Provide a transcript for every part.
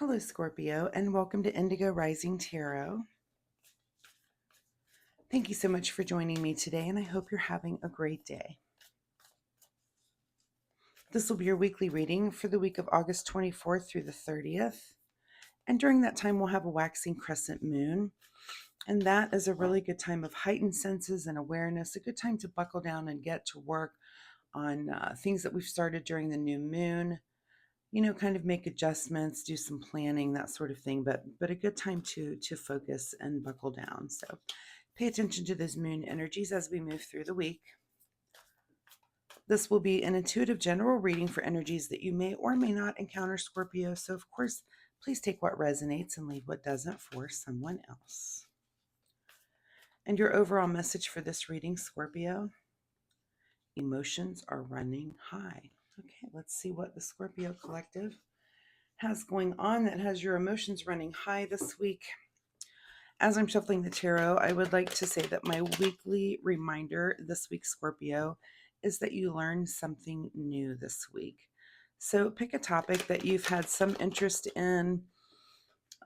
Hello, Scorpio, and welcome to Indigo Rising Tarot. Thank you so much for joining me today, and I hope you're having a great day. This will be your weekly reading for the week of August 24th through the 30th. And during that time, we'll have a waxing crescent moon. And that is a really good time of heightened senses and awareness, a good time to buckle down and get to work on things that we've started during the new moon. Kind of make adjustments, do some planning, that sort of thing, but a good time to focus and buckle down. So pay attention to those moon energies as we move through the week. This will be an intuitive general reading for energies that you may or may not encounter, Scorpio. So of course, please take what resonates and leave what doesn't for someone else. And your overall message for this reading, Scorpio: emotions are running high. Okay, let's see what the Scorpio Collective has going on that has your emotions running high this week. As I'm shuffling the tarot, I would like to say that my weekly reminder this week, Scorpio, is that you learn something new this week. So pick a topic that you've had some interest in,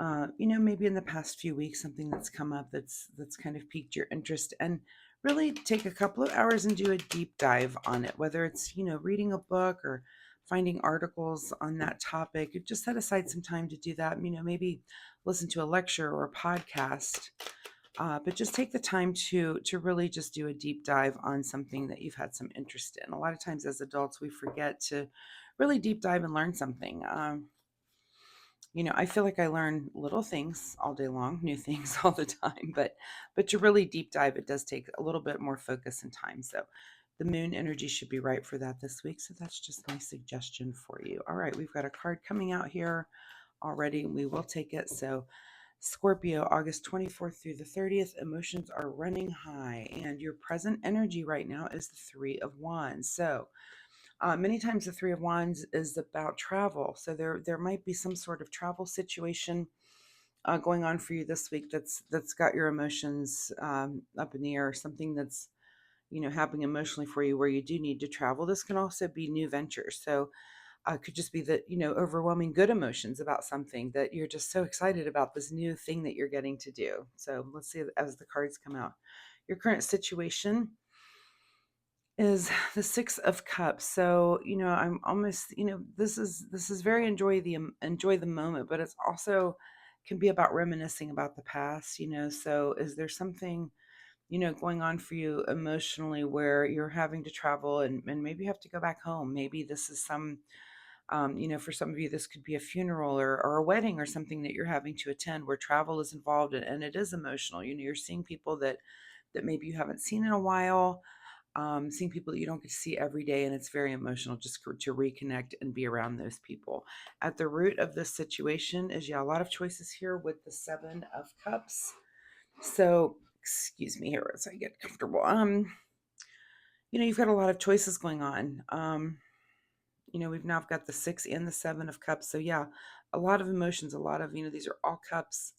maybe in the past few weeks, something that's come up that's kind of piqued your interest, and really take a couple of hours and do a deep dive on it, whether it's, reading a book or finding articles on that topic. You just set aside some time to do that, maybe listen to a lecture or a podcast, but just take the time to really just do a deep dive on something that you've had some interest in. A lot of times as adults, we forget to really deep dive and learn something. I feel like I learn little things all day long, new things all the time, but to really deep dive, it does take a little bit more focus and time. So the moon energy should be right for that this week. So that's just my suggestion for you. All right, we've got a card coming out here already, and we will take it. So Scorpio, August 24th through the 30th, emotions are running high, and your present energy right now is the Three of Wands. So many times the Three of Wands is about travel. So there might be some sort of travel situation going on for you this week that's got your emotions up in the air, something that's happening emotionally for you where you do need to travel. This can also be new ventures. So could just be that, overwhelming good emotions about something that you're just so excited about, this new thing that you're getting to do. So let's see as the cards come out. Your current situation is the Six of Cups. So, I'm almost, this is very enjoy the moment, but it's also can be about reminiscing about the past, So is there something, going on for you emotionally where you're having to travel and maybe you have to go back home? Maybe this is some for some of you, this could be a funeral or a wedding or something that you're having to attend where travel is involved, and it is emotional. You're seeing people that maybe you haven't seen in a while, seeing people that you don't get to see every day, and it's very emotional just to reconnect and be around those people. At the root of this situation is, a lot of choices here with the Seven of Cups. So, excuse me here as I get comfortable. You've got a lot of choices going on. We've now got the Six and the Seven of Cups. So yeah, a lot of emotions, a lot of, these are all cups.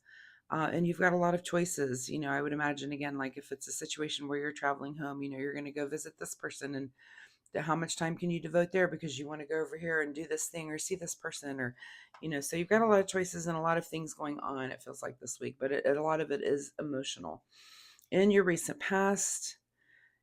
And you've got a lot of choices. I would imagine, again, like if it's a situation where you're traveling home, you're going to go visit this person, and how much time can you devote there because you want to go over here and do this thing or see this person, or, so you've got a lot of choices and a lot of things going on, it feels like this week, but a lot of it is emotional. In your recent past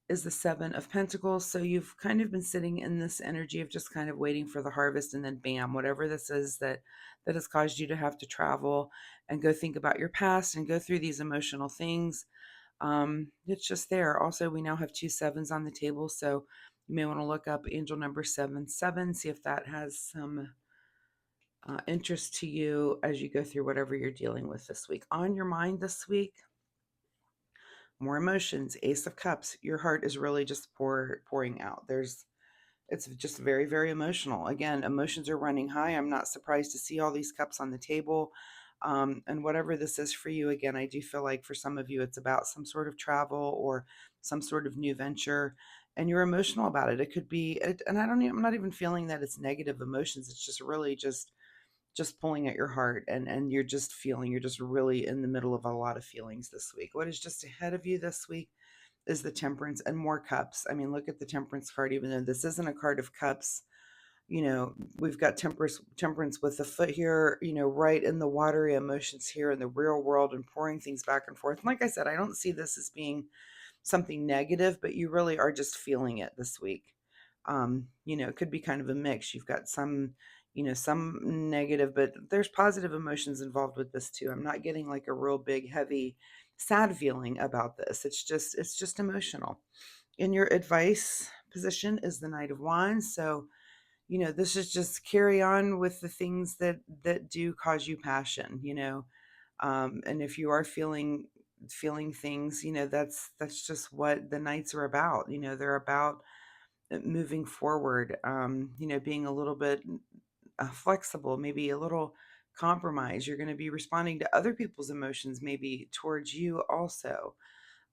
is the Seven of Pentacles. So you've kind of been sitting in this energy of just kind of waiting for the harvest, and then bam, whatever this is that has caused you to have to travel and go think about your past and go through these emotional things. It's just there. Also, we now have two sevens on the table, so you may want to look up angel number 77, see if that has some interest to you as you go through whatever you're dealing with this week. On your mind this week, more emotions. Ace of Cups. Your heart is really just pouring out. It's just very, very emotional. Again, emotions are running high. I'm not surprised to see all these cups on the table. And whatever this is for you, again, I do feel like for some of you, it's about some sort of travel or some sort of new venture, and you're emotional about it. It could be, and I'm not even feeling that it's negative emotions. It's just really just pulling at your heart, and you're just feeling, you're just really in the middle of a lot of feelings this week. What is just ahead of you this week is the Temperance and more cups. I mean, look at the Temperance card. Even though this isn't a card of cups, we've got temperance with the foot here, right in the watery emotions here in the real world and pouring things back and forth. And like I said, I don't see this as being something negative, but you really are just feeling it this week. It could be kind of a mix. You've got some negative, but there's positive emotions involved with this too. I'm not getting like a real big, heavy, sad feeling about this. It's just emotional. In your advice position is the Knight of Wands. So, this is just carry on with the things that do cause you passion, and if you are feeling things, that's just what the nights are about. They're about moving forward, being a little bit flexible, maybe a little compromise. You're going to be responding to other people's emotions, maybe towards you also.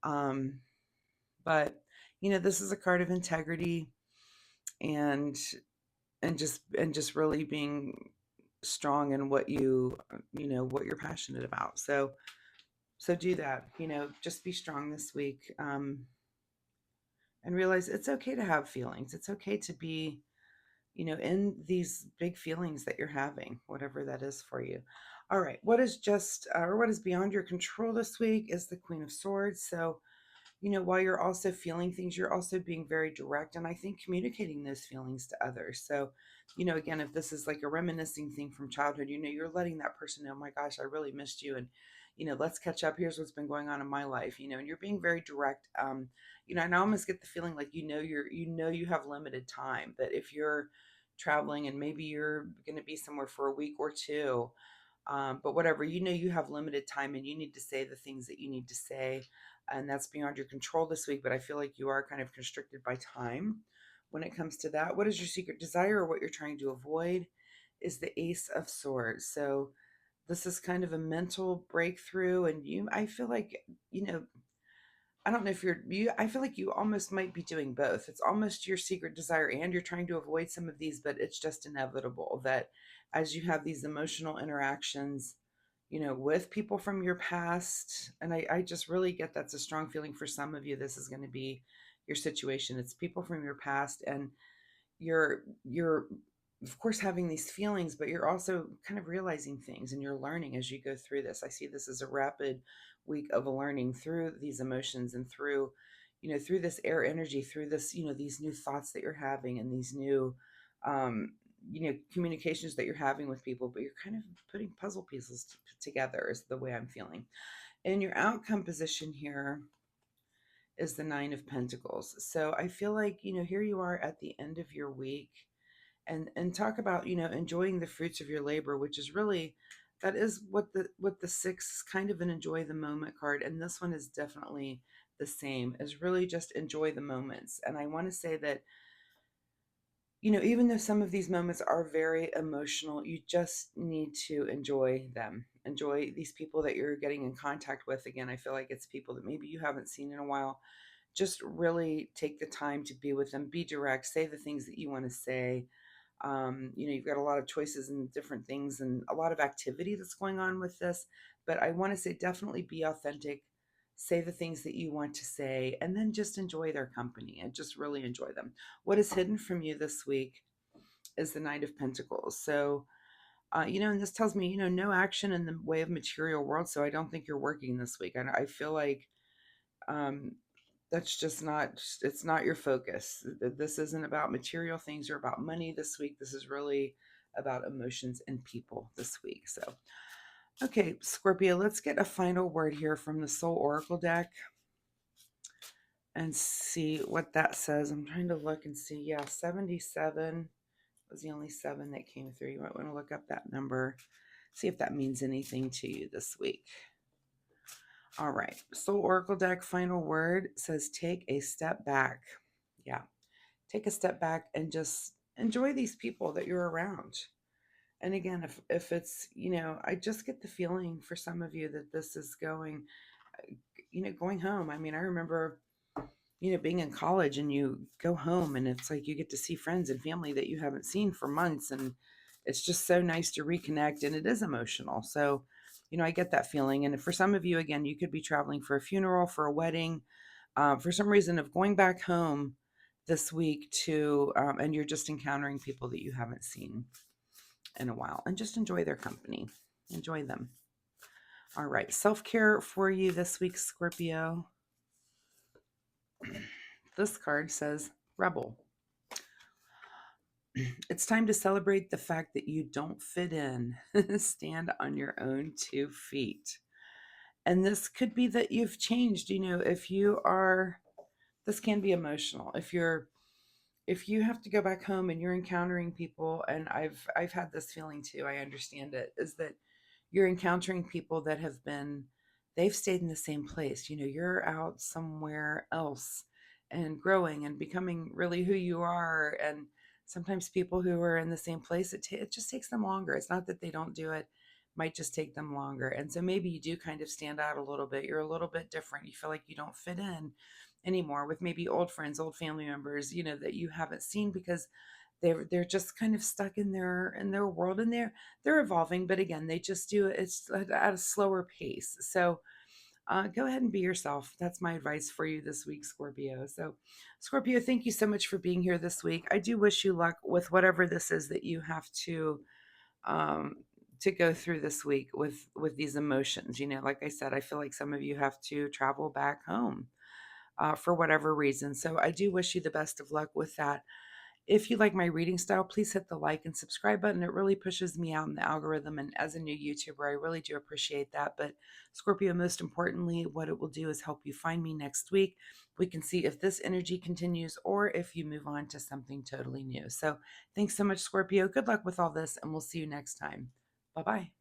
um, but this is a card of integrity, and and just really being strong in what you're passionate about. So do that. Just be strong this week, and realize it's okay to have feelings. It's okay to be, in these big feelings that you're having, whatever that is for you. All right. What is or what is beyond your control this week is the Queen of Swords. So, while you're also feeling things, you're also being very direct, and I think communicating those feelings to others. So, again, if this is like a reminiscing thing from childhood, you're letting that person know, my gosh, I really missed you. And, let's catch up. Here's what's been going on in my life, and you're being very direct. And I almost get the feeling like, you have limited time, that if you're traveling and maybe you're going to be somewhere for a week or two, but whatever, you have limited time and you need to say the things that you need to say. And that's beyond your control this week. But I feel like you are kind of constricted by time when it comes to that. What is your secret desire, or what you're trying to avoid? Is the Ace of Swords. So this is kind of a mental breakthrough. And I feel like, I don't know if I feel like you almost might be doing both. It's almost your secret desire and you're trying to avoid some of these, but it's just inevitable that as you have these emotional interactions, with people from your past, and I just really get that's a strong feeling for some of you. This is going to be your situation. It's people from your past, and you're of course having these feelings, but you're also kind of realizing things and you're learning as you go through this. I see this as a rapid week of learning through these emotions, and through this air energy, through this, these new thoughts that you're having, and these new communications that you're having with people, but you're kind of putting puzzle pieces together, is the way I'm feeling. And your outcome position here is the Nine of Pentacles. So I feel like, here you are at the end of your week, and talk about, enjoying the fruits of your labor, which is really, that is what the six is, kind of an enjoy the moment card. And this one is definitely the same, is really just enjoy the moments. And I want to say that, even though some of these moments are very emotional, you just need to enjoy them. Enjoy these people that you're getting in contact with. Again, I feel like it's people that maybe you haven't seen in a while. Just really take the time to be with them, be direct, say the things that you want to say. You've got a lot of choices and different things and a lot of activity that's going on with this. But I want to say, definitely be authentic, say the things that you want to say, and then just enjoy their company and just really enjoy them. What is hidden from you this week is the Knight of Pentacles. So, and this tells me, no action in the way of material world. So I don't think you're working this week. I feel like, um, that's just not, it's not your focus. This isn't about material things or about money this week. This is really about emotions and people this week. So, okay, Scorpio, let's get a final word here from the Soul Oracle deck and see what that says. I'm trying to look and see. Yeah, 77 was the only 7 that came through. You might want to look up that number, see if that means anything to you this week. All right, Soul Oracle deck final word says take a step back. Yeah, take a step back and just enjoy these people that you're around. And again, if it's, I just get the feeling for some of you that this is going home. I mean, I remember, being in college and you go home and it's like you get to see friends and family that you haven't seen for months. And it's just so nice to reconnect, and it is emotional. So, I get that feeling. And for some of you, again, you could be traveling for a funeral, for a wedding, for some reason of going back home. this week to, and you're just encountering people that you haven't seen in a while, and just enjoy their company. Enjoy them. All right, self-care for you this week, Scorpio. This card says Rebel. It's time to celebrate the fact that you don't fit in. Stand on your own 2 feet. And this could be that you've changed. If you are, this can be emotional. If you have to go back home and you're encountering people, and I've had this feeling too, I understand it, is that you're encountering people that they've stayed in the same place. You're out somewhere else and growing and becoming really who you are. And sometimes people who are in the same place, it just takes them longer. It's not that they don't do it, might just take them longer. And so maybe you do kind of stand out a little bit. You're a little bit different. You feel like you don't fit in anymore with maybe old friends, old family members, that you haven't seen, because they're just kind of stuck in their world, and they're evolving, but again, they just do it's at a slower pace. So go ahead and be yourself. That's my advice for you this week, Scorpio. So Scorpio, thank you so much for being here this week. I do wish you luck with whatever this is that you have um to go through this week with these emotions. Like I said, I feel like some of you have to travel back home for whatever reason. So I do wish you the best of luck with that. If you like my reading style, please hit the like and subscribe button. It really pushes me out in the algorithm. And as a new YouTuber, I really do appreciate that. But Scorpio, most importantly, what it will do is help you find me next week. We can see if this energy continues or if you move on to something totally new. So thanks so much, Scorpio. Good luck with all this, and we'll see you next time. Bye-bye.